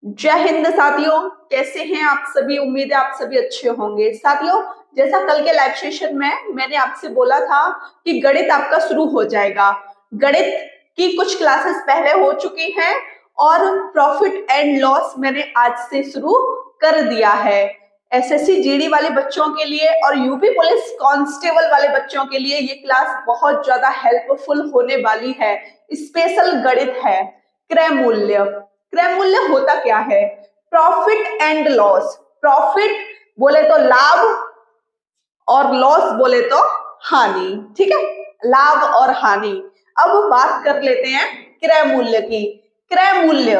जय हिंद साथियों, कैसे हैं आप सभी। उम्मीद है आप सभी अच्छे होंगे। साथियों, जैसा कल के लाइव सेशन में मैंने आपसे बोला था कि गणित आपका शुरू हो जाएगा। गणित की कुछ क्लासेस पहले हो चुकी हैं और प्रॉफिट एंड लॉस मैंने आज से शुरू कर दिया है। एसएससी जीडी वाले बच्चों के लिए और यूपी पुलिस कांस्टेबल वाले बच्चों के लिए ये क्लास बहुत ज्यादा हेल्पफुल होने वाली है। स्पेशल गणित है। क्रय मूल्य। क्रय मूल्य होता क्या है? Profit and loss. प्रॉफिट बोले तो लाभ और लॉस बोले तो हानि। ठीक है, लाभ और हानि। अब बात कर लेते हैं क्रय मूल्य की। क्रय मूल्य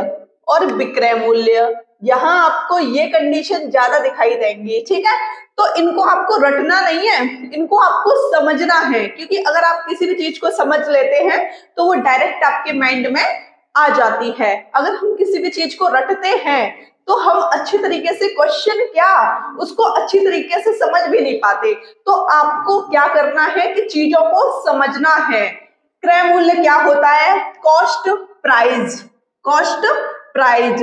और विक्रय मूल्य, यहाँ आपको ये कंडीशन ज्यादा दिखाई देंगी। ठीक है, तो इनको आपको रटना नहीं है, इनको आपको समझना है, क्योंकि अगर आप किसी भी चीज को समझ लेते हैं तो वो डायरेक्ट आपके माइंड में आ जाती है। अगर हम किसी भी चीज को रटते हैं तो हम अच्छी तरीके से क्वेश्चन क्या उसको अच्छी तरीके से समझ भी नहीं पाते। तो आपको क्या करना है कि चीजों को समझना है। क्रय मूल्य क्या होता है? Cost price. Cost price,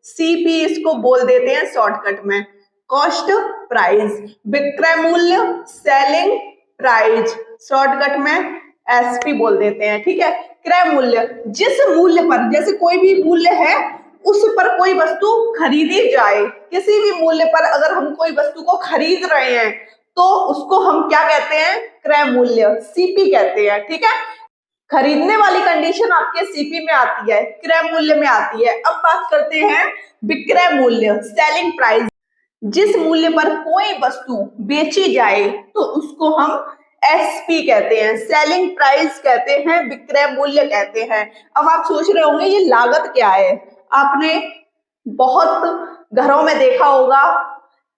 CP इसको बोल देते हैं शॉर्टकट में, कॉस्ट प्राइस। विक्रय मूल्य सेलिंग प्राइस, शॉर्टकट में एसपी बोल देते हैं। ठीक है, क्रय मूल्य जिस मूल्य पर, जैसे कोई भी मूल्य है उस पर कोई वस्तु खरीदी जाए, किसी भी मूल्य पर अगर हम कोई वस्तु को खरीद रहे हैं तो उसको हम क्या कहते हैं? क्रय मूल्य, सीपी कहते हैं। ठीक है, खरीदने वाली कंडीशन आपके सीपी में आती है, क्रय मूल्य में आती है। अब बात करते हैं विक्रय मूल्य, सेलिंग प्राइस। जिस मूल्य पर कोई वस्तु बेची जाए तो उसको हम एसपी कहते हैं, सेलिंग प्राइस कहते हैं, विक्रय मूल्य कहते हैं। अब आप सोच रहे होंगे ये लागत क्या है। आपने बहुत घरों में देखा होगा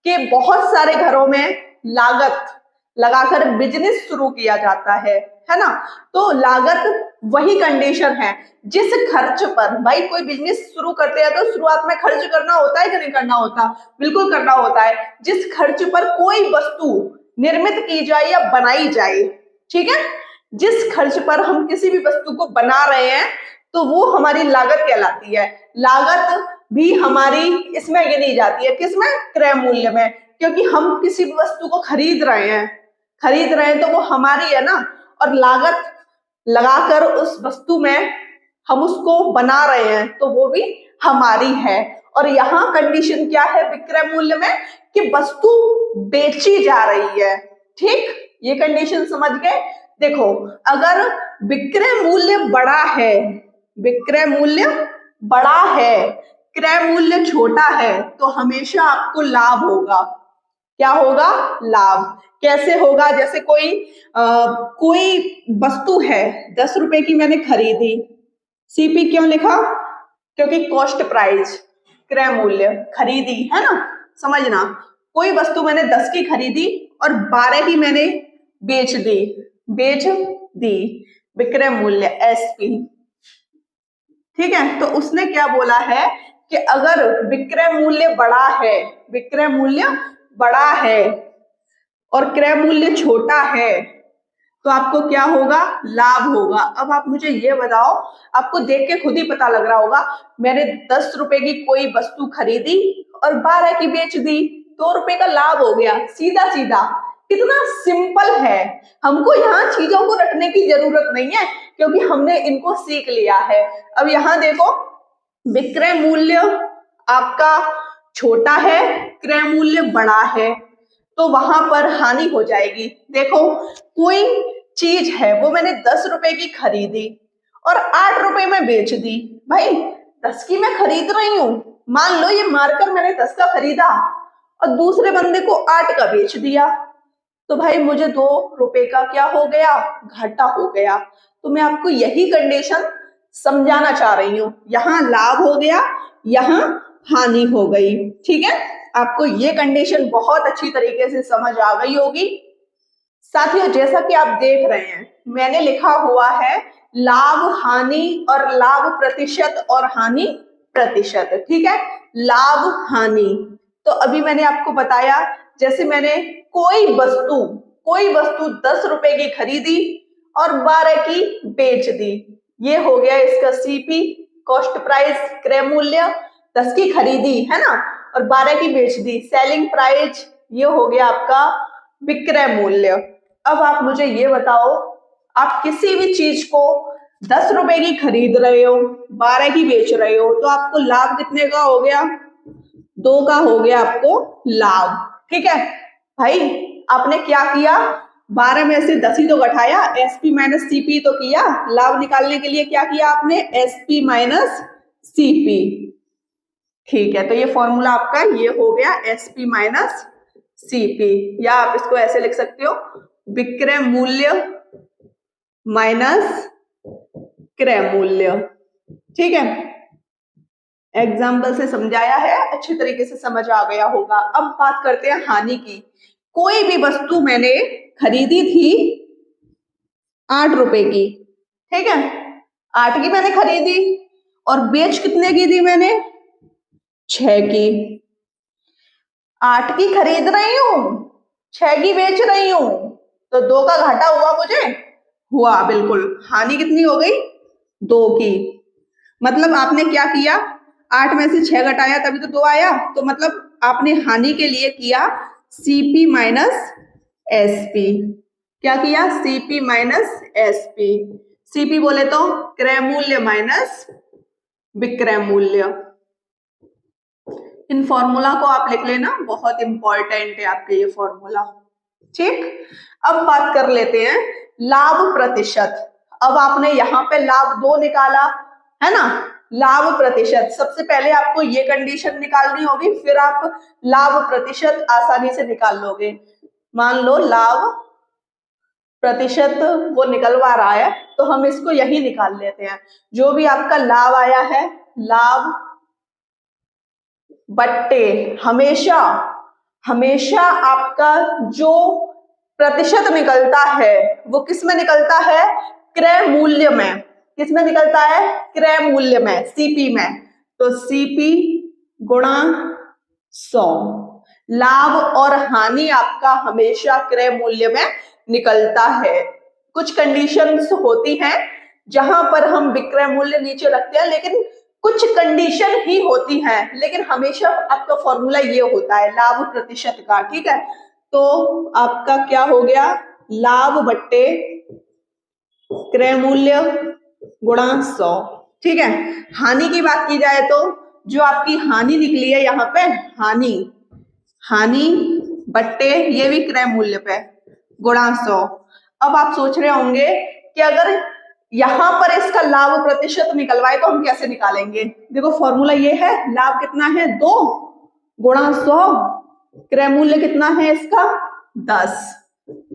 कि बहुत सारे घरों में लागत लगाकर बिजनेस शुरू किया जाता है ना। तो लागत वही कंडीशन है जिस खर्च पर, भाई कोई बिजनेस शुरू करते हैं तो शुरुआत में खर्च करना होता है कि नहीं करना होता? बिल्कुल करना होता है। जिस खर्च पर कोई वस्तु निर्मित की जाए या बनाई जाए, ठीक है, जिस खर्च पर हम किसी भी वस्तु को बना रहे हैं तो वो हमारी लागत कहलाती है। लागत भी हमारी इसमें गिनी जाती है, किसमें? क्रय मूल्य में, क्योंकि हम किसी भी वस्तु को खरीद रहे हैं तो वो हमारी है ना। और लागत लगाकर उस वस्तु में हम उसको बना रहे हैं तो वो भी हमारी है। और यहाँ कंडीशन क्या है विक्रय मूल्य में? कि वस्तु बेची जा रही है। ठीक, ये कंडीशन समझ गए। देखो, अगर विक्रय मूल्य बड़ा है, विक्रय मूल्य बड़ा है, क्रय मूल्य छोटा है, तो हमेशा आपको लाभ होगा। क्या होगा? लाभ। कैसे होगा? जैसे कोई वस्तु है 10 रुपए की, मैंने खरीदी, सीपी क्यों लिखा? क्योंकि कॉस्ट प्राइस, क्रय मूल्य, खरीदी है ना, समझना। कोई वस्तु मैंने 10 की खरीदी और 12 की मैंने बेच दी, विक्रय मूल्य एसपी। ठीक है, तो उसने क्या बोला है कि अगर विक्रय मूल्य बड़ा है, विक्रय मूल्य बड़ा है और क्रय मूल्य छोटा है तो आपको क्या होगा? लाभ होगा। अब आप मुझे ये बताओ, आपको देख के खुद ही पता लग रहा होगा, मैंने 10 रुपए की कोई वस्तु खरीदी और 12 की बेच दी, 2 रुपए का लाभ हो गया। सीधा सीधा, कितना सिंपल है। हमको यहाँ चीजों को रटने की जरूरत नहीं है क्योंकि हमने इनको सीख लिया है। अब यहाँ देखो, विक्रय मूल्य आपका छोटा है, क्रय मूल्य बड़ा है, तो वहां पर हानि हो जाएगी। देखो, कोई चीज है वो मैंने 10 रुपए की खरीदी और 8 रुपए में बेच दी। भाई 10 की मैं खरीद रही हूं, मान लो ये मार्कर मैंने 10 का खरीदा और दूसरे बंदे को 8 का बेच दिया, तो भाई मुझे 2 रुपए का क्या हो गया? घाटा हो गया। तो मैं आपको यही कंडीशन समझाना चाह रही हूँ। यहाँ लाभ हो गया, यहाँ हानि हो गई। ठीक है, आपको ये कंडीशन बहुत अच्छी तरीके से समझ आ गई होगी। साथियों, जैसा कि आप देख रहे हैं, मैंने लिखा हुआ है लाभ हानि और लाभ प्रतिशत और हानि प्रतिशत। ठीक है, लाभ हानि। तो अभी मैंने आपको बताया, जैसे मैंने कोई वस्तु 10 रुपए की खरीदी और 12 की बेच दी, ये हो गया इसका सीपी, कॉस्ट प्राइस, क्रय मूल्य। 10 की खरीदी है ना, और 12 की बेच दी, सेलिंग प्राइस ये हो गया आपका विक्रय मूल्य। अब आप मुझे ये बताओ, आप किसी भी चीज को 10 रुपए की खरीद रहे हो, 12 की बेच रहे हो, तो आपको लाभ कितने का हो गया? 2 का हो गया आपको लाभ। ठीक है भाई, आपने क्या किया? 12 में से 10 ही तो घटाया, एसपी माइनस सीपी तो किया। लाभ निकालने के लिए क्या किया आपने? SP minus CP. ठीक है, तो ये फॉर्मूला आपका ये हो गया एसपी माइनस सीपी, या आप इसको ऐसे लिख सकते हो, विक्रय मूल्य माइनस क्रय मूल्य। ठीक है, एग्जाम्पल से समझाया है, अच्छे तरीके से समझ आ गया होगा। अब बात करते हैं हानि की। कोई भी वस्तु मैंने खरीदी थी 8 रुपए की, ठीक है, 8 की मैंने खरीदी, और बेच कितने की दी मैंने? 6 की। 8 की खरीद रही हूं, 6 की बेच रही हूं, तो 2 का घाटा हुआ मुझे? हुआ, बिल्कुल। हानि कितनी हो गई? 2 की। मतलब आपने क्या किया? 8 में से 6 घटाया तभी तो 2 आया, तो मतलब आपने हानि के लिए किया सीपी माइनस एसपी। क्या किया? CP minus SP. सीपी बोले तो क्रय मूल्य माइनस विक्रय मूल्य। इन फॉर्मूला को आप लिख लेना, बहुत इंपॉर्टेंट है आपके ये फॉर्मूला। ठीक, अब बात कर लेते हैं लाभ प्रतिशत। अब आपने यहाँ पे लाभ 2 निकाला है ना, लाभ प्रतिशत। सबसे पहले आपको ये कंडीशन निकालनी होगी, फिर आप लाभ प्रतिशत आसानी से निकाल लोगे। मान लो लाभ प्रतिशत वो निकलवा रहा है, तो हम इसको यही निकाल लेते हैं। जो भी आपका लाभ आया है, लाभ बट्टे हमेशा हमेशा आपका जो प्रतिशत निकलता है वो किस में निकलता है? क्रय मूल्य में। किस में निकलता है? क्रय मूल्य में, सीपी में। तो सीपी गुणा 100। लाभ और हानि आपका हमेशा क्रय मूल्य में निकलता है। कुछ कंडीशंस होती हैं जहां पर हम विक्रय मूल्य नीचे रखते हैं, लेकिन कुछ कंडीशन ही होती हैं, लेकिन हमेशा आपका फॉर्मूला ये होता है लाभ प्रतिशत का। ठीक है, तो आपका क्या हो गया? लाभ बट्टे क्रय मूल्य गुणा 100। ठीक है, हानि की बात की जाए तो जो आपकी हानि निकली है यहाँ पे, हानि बट्टे ये भी क्रय मूल्य पे गुणा 100। अब आप सोच रहे होंगे कि अगर यहां पर इसका लाभ प्रतिशत निकलवाए तो हम कैसे निकालेंगे? देखो फॉर्मूला ये है, लाभ कितना है? 2 गुणा 100, क्रय मूल्य कितना है इसका? 10,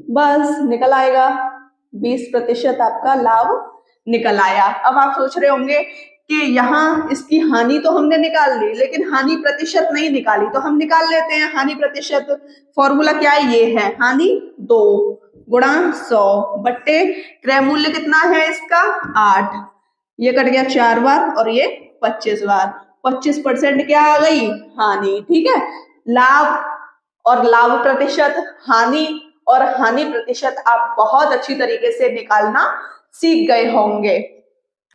बस निकल आएगा 20% आपका लाभ निकल आया। अब आप सोच रहे होंगे कि यहाँ इसकी हानि तो हमने निकाल ली, लेकिन हानि प्रतिशत नहीं निकाली, तो हम निकाल लेते हैं हानि प्रतिशत। फॉर्मूला क्या है? ये है, हानि 2 गुणा 100 बट्टे क्रय मूल्य कितना है इसका? 8। ये कट गया 4 बार और ये 25 बार, 25% क्या आ गई? हानि। ठीक है, लाभ और लाभ प्रतिशत, हानि और हानि प्रतिशत आप बहुत अच्छी तरीके से निकालना सीख गए होंगे।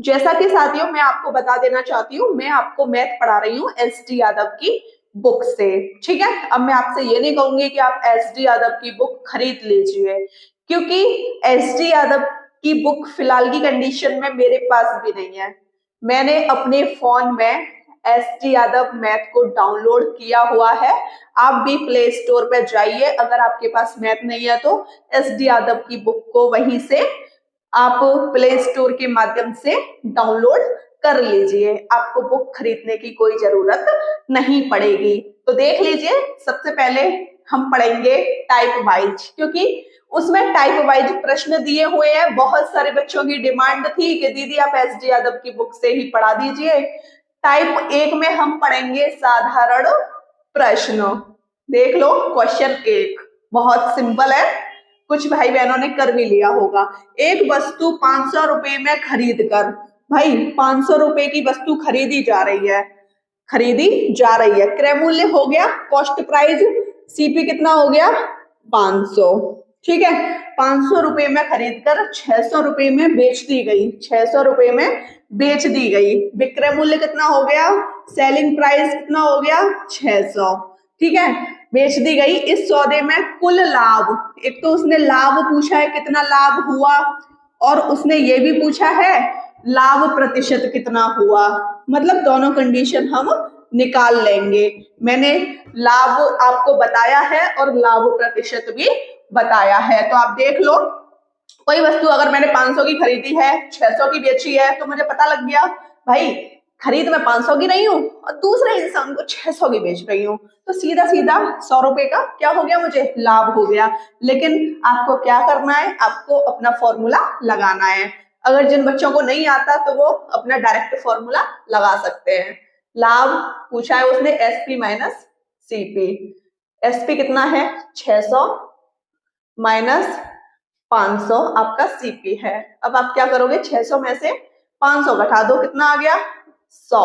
जैसा कि साथियों मैं आपको बता देना चाहती हूँ, मैं आपको मैथ पढ़ा रही हूँ एस.डी. यादव की बुक से। ठीक है, अब मैं आपसे ये नहीं कहूंगी कि आप एस.डी. यादव की बुक खरीद लीजिए, क्योंकि एस.डी. यादव की बुक फिलहाल की कंडीशन में मेरे पास भी नहीं है। मैंने अपने फोन में एस.डी. यादव मैथ को डाउनलोड किया हुआ है। आप भी प्ले स्टोर पर जाइए, अगर आपके पास मैथ नहीं है तो एस.डी. यादव की बुक को वहीं से आप प्ले स्टोर के माध्यम से डाउनलोड कर लीजिए। आपको बुक खरीदने की कोई जरूरत नहीं पड़ेगी। तो देख लीजिए, सबसे पहले हम पढ़ेंगे टाइप वाइज, क्योंकि उसमें टाइप वाइज प्रश्न दिए हुए हैं। बहुत सारे बच्चों की डिमांड थी कि दीदी आप एस.डी. यादव की बुक से ही पढ़ा दीजिए। टाइप 1 में हम पढ़ेंगे साधारण प्रश्न। देख लो, क्वेश्चन 1 बहुत सिंपल है, कुछ भाई बहनों ने कर भी लिया होगा। एक वस्तु 500 रुपए में खरीद कर, भाई 500 रुपए की वस्तु खरीदी जा रही है, क्रय मूल्य हो गया कॉस्ट प्राइस, सीपी कितना हो गया? 500। ठीक है, 500 रुपए में खरीद कर 600 रुपए में बेच दी गई, 600 रुपए में बेच दी गई। विक्रय मूल्य कितना हो गया? सेलिंग प्राइस कितना हो गया 600, ठीक है। बेच दी गई। इस सौदे में कुल लाभ, एक तो उसने लाभ पूछा है कितना लाभ हुआ, और उसने ये भी पूछा है लाभ प्रतिशत कितना हुआ, मतलब दोनों कंडीशन हम निकाल लेंगे। मैंने लाभ आपको बताया है और लाभ प्रतिशत भी बताया है, तो आप देख लो। कोई वस्तु अगर मैंने 500 की खरीदी है, 600 की बेची है, तो मुझे पता लग गया भाई खरीद मैं 500 की नहीं हूँ और दूसरे इंसान को 600 की बेच रही हूँ, तो सीधा सीधा 100 रुपए का क्या हो गया, मुझे लाभ हो गया। लेकिन आपको क्या करना है, आपको अपना फॉर्मूला लगाना है। अगर जिन बच्चों को नहीं आता तो वो अपना डायरेक्ट फॉर्मूला लगा सकते हैं। लाभ पूछा है उसने एसपी माइनस सीपी। एसपी कितना है 600 माइनस 500 आपका सीपी है। अब आप क्या करोगे, 600 में से 500 घटा दो, कितना आ गया 100।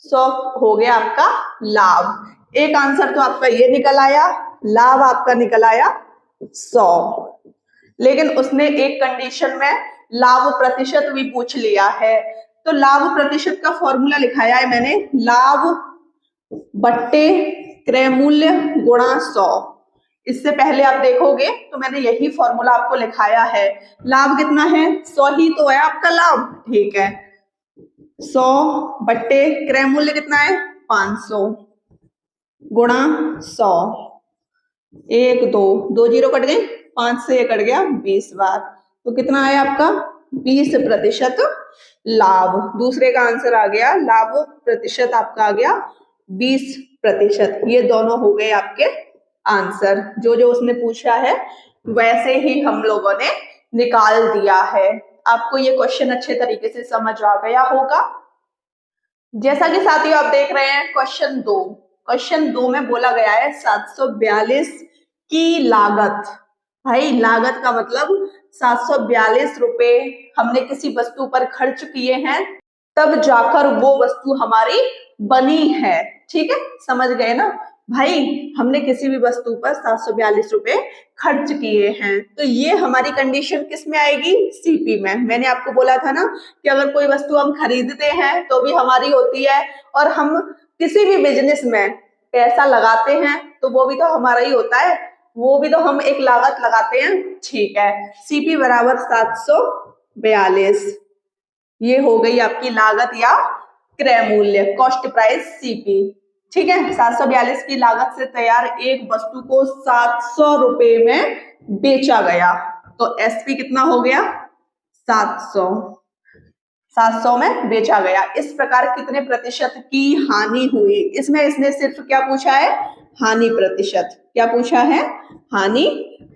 100 हो गया आपका लाभ। एक आंसर तो आपका ये निकल आया, लाभ आपका निकल आया 100। लेकिन उसने एक कंडीशन में लाभ प्रतिशत भी पूछ लिया है, तो लाभ प्रतिशत का फॉर्मूला लिखाया है मैंने, लाभ बट्टे क्रय मूल्य गुणा 100। इससे पहले आप देखोगे तो मैंने यही फॉर्मूला आपको लिखाया है। लाभ कितना है 100 ही तो है आपका लाभ, ठीक है। 100 बट्टे क्रय मूल्य कितना है 500 गुणा 100। 1 2 2 जीरो कट गए, 5 से ये कट गया 20 बार, तो कितना आया आपका 20% लाभ। दूसरे का आंसर आ गया, लाभ प्रतिशत आपका आ गया 20%। ये दोनों हो गए आपके आंसर, जो जो उसने पूछा है वैसे ही हम लोगों ने निकाल दिया है। आपको ये क्वेश्चन अच्छे तरीके से समझ आ गया होगा। जैसा कि साथियों आप देख रहे हैं क्वेश्चन 2, क्वेश्चन 2 में बोला गया है 742 की लागत। भाई लागत का मतलब 742 रुपए हमने किसी वस्तु पर खर्च किए हैं, तब जाकर वो वस्तु हमारी बनी है, ठीक है, समझ गए ना भाई। हमने किसी भी वस्तु पर 742 रुपए खर्च किए हैं, तो ये हमारी कंडीशन किस में आएगी, सीपी में। मैंने आपको बोला था ना कि अगर कोई वस्तु हम खरीदते हैं तो भी हमारी होती है, और हम किसी भी बिजनेस में पैसा लगाते हैं तो वो भी तो हमारा ही होता है, वो भी तो हम एक लागत लगाते हैं, ठीक है। सीपी बराबर 742, ये हो गई आपकी लागत या क्रय मूल्य, कॉस्ट प्राइस सीपी, ठीक है। 742 की लागत से तैयार एक वस्तु को 700 रुपए में बेचा गया, तो एसपी कितना हो गया 700, 700 में बेचा गया। इस प्रकार कितने प्रतिशत की हानि हुई, इसमें इसने सिर्फ क्या पूछा है, हानि प्रतिशत। क्या पूछा है, हानि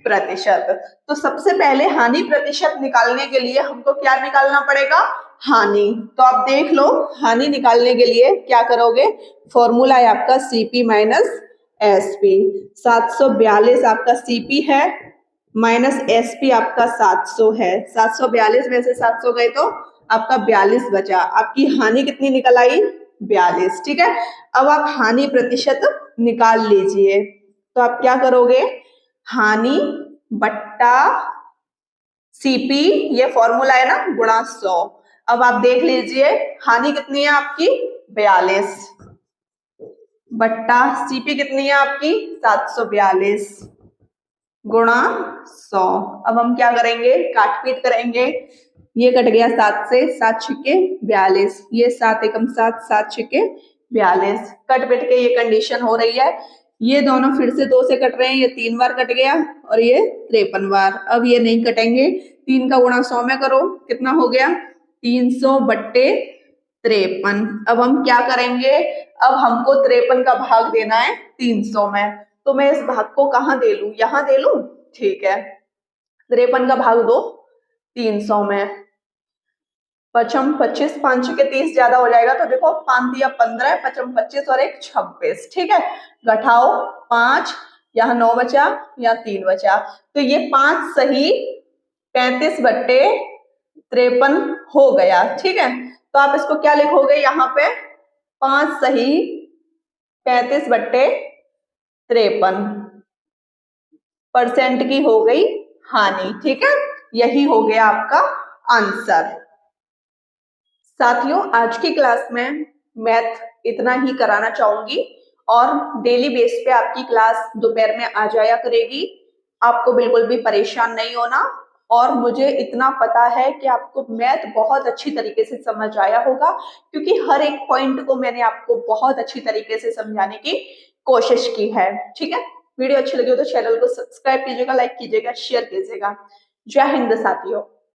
प्रतिशत। तो सबसे पहले हानि प्रतिशत निकालने के लिए हमको क्या निकालना पड़ेगा, हानि। तो आप देख लो, हानि निकालने के लिए क्या करोगे, फॉर्मूला है आपका सीपी माइनस एसपी। 742 आपका सीपी है, माइनस एसपी आपका 700 है। 742 में से 700 गए तो आपका 42 बचा, आपकी हानि कितनी निकल आई 42, ठीक है। अब आप हानि प्रतिशत निकाल लीजिए, तो आप क्या करोगे, हानि बट्टा सीपी, ये फॉर्मूला है ना, गुणा 100। अब आप देख लीजिए हानि कितनी है आपकी 42 बट्टा सीपी कितनी है आपकी 742 गुणा 100। अब हम क्या करेंगे, काट पीट करेंगे, ये कट गया 7 से, 7 छिके 42, ये 7 एकम 7, 7 छिके 42, कट पीट के ये कंडीशन हो रही है। ये दोनों फिर से 2 से कट रहे हैं, ये 3 बार कट गया और ये 53 बार। अब ये नहीं कटेंगे, 3 का गुणा 100 में करो, कितना हो गया 300 बट्टे 53। अब हम क्या करेंगे, अब हमको 53 का भाग देना है 300 में, तो मैं इस भाग को कहाँ दे लूं, यहाँ दे लूं, ठीक है। 53 का भाग दो 300 में, पचम 25, 5 के 30 ज्यादा हो जाएगा, तो देखो 5 दिया 15, पचम 25 और 1 26, ठीक है। घटाओ 5, यहाँ 9 बचा, यहाँ 3 बचा, तो ये 5 सही 35 बट्टे 53 हो गया, ठीक है। तो आप इसको क्या लिखोगे, यहाँ पे 5 सही 35 बट्टे 53% की हो गई हानि, ठीक है। यही हो गया आपका आंसर। साथियों आज की क्लास में मैथ इतना ही कराना चाहूंगी और डेली बेस पे आपकी क्लास दोपहर में आ जाया करेगी। आपको बिल्कुल भी परेशान नहीं होना। और मुझे इतना पता है कि आपको मैथ बहुत अच्छी तरीके से समझ आया होगा, क्योंकि हर एक पॉइंट को मैंने आपको बहुत अच्छी तरीके से समझाने की कोशिश की है। ठीक है, वीडियो अच्छी लगी हो तो चैनल को सब्सक्राइब कीजिएगा, लाइक कीजिएगा, शेयर कीजिएगा। जय हिंद साथियों।